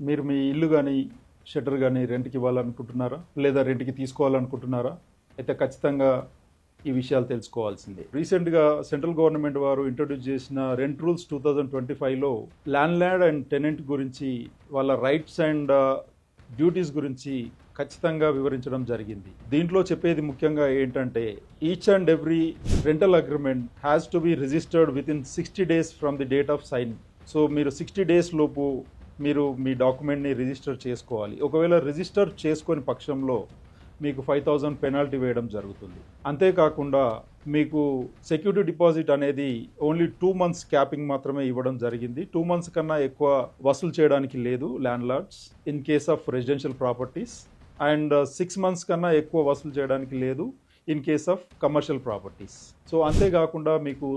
మీరు మీ ఇల్లు కానీ షట్టర్ కానీ రెంట్కి ఇవ్వాలనుకుంటున్నారా లేదా రెంట్కి తీసుకోవాలనుకుంటున్నారా? అయితే ఖచ్చితంగా ఈ విషయాలు తెలుసుకోవాల్సిందే. రీసెంట్గా సెంట్రల్ గవర్నమెంట్ వారు ఇంట్రొడ్యూస్ చేసిన రెంట్ రూల్స్ 2025లో ల్యాండ్ అండ్ టెనెంట్ గురించి వాళ్ళ రైట్స్ అండ్ డ్యూటీస్ గురించి ఖచ్చితంగా వివరించడం జరిగింది. దీంట్లో చెప్పేది ముఖ్యంగా ఏంటంటే each and every rental agreement has to be registered within 60 days from the date of sign. So మీరు 60 days లోపు మీరు మీ డాక్యుమెంట్ని రిజిస్టర్ చేసుకోవాలి. ఒకవేళ రిజిస్టర్ చేసుకొని పక్షంలో మీకు 5,000 పెనాల్టీ వేయడం జరుగుతుంది. అంతేకాకుండా మీకు సెక్యూరిటీ డిపాజిట్ అనేది ఓన్లీ 2 months క్యాపింగ్ మాత్రమే ఇవ్వడం జరిగింది. 2 months కన్నా ఎక్కువ వసూలు చేయడానికి లేదు landlords in case of residential properties, and 6 months కన్నా ఎక్కువ వసూలు చేయడానికి లేదు in case of commercial properties. So అంతేకాకుండా మీకు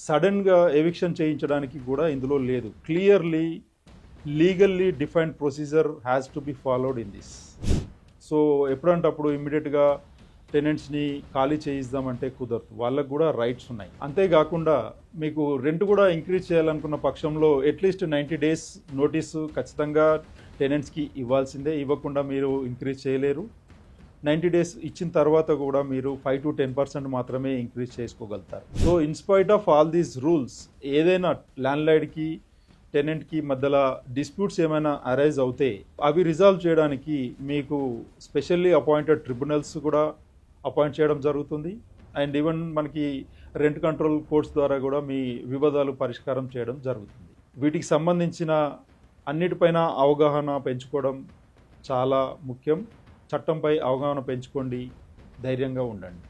సడన్గా ఎవిక్షన్ చేయించడానికి కూడా ఇందులో లేదు. Clearly legally defined procedure has to be followed in this. So ఎప్పుడంటే అప్పుడు ఇమ్మీడియట్గా టెనెంట్స్ని ఖాళీ చేయిద్దామంటే కుదరదు, వాళ్ళకు కూడా రైట్స్ ఉన్నాయి. అంతేకాకుండా మీకు రెంట్ కూడా ఇంక్రీజ్ చేయాలనుకున్న పక్షంలో అట్లీస్ట్ 90 days నోటీసు ఖచ్చితంగా టెనెంట్స్కి ఇవ్వాల్సిందే. ఇవ్వకుండా మీరు ఇంక్రీజ్ చేయలేరు. 90 days ఇచ్చిన తర్వాత కూడా మీరు 5 to 10% మాత్రమే ఇంక్రీజ్ చేసుకోగలుగుతారు. So in spite of all these rules ఏదైనా ల్యాండ్ లార్డ్కి టెనెంట్కి మధ్యలో డిస్ప్యూట్స్ ఏమైనా అరైజ్ అవుతే అవి రిజాల్వ్ చేయడానికి మీకు స్పెషల్లీ అపాయింటెడ్ ట్రిబ్యునల్స్ కూడా అపాయింట్ చేయడం జరుగుతుంది. అండ్ ఈవెన్ మనకి రెంట్ కంట్రోల్ కోర్ట్స్ ద్వారా కూడా మీ వివాదాలు పరిష్కారం చేయడం జరుగుతుంది. వీటికి సంబంధించిన అన్నిటిపైన అవగాహన పెంచుకోవడం చాలా ముఖ్యం. చట్టంపై అవగాహన పెంచుకోండి, ధైర్యంగా ఉండండి.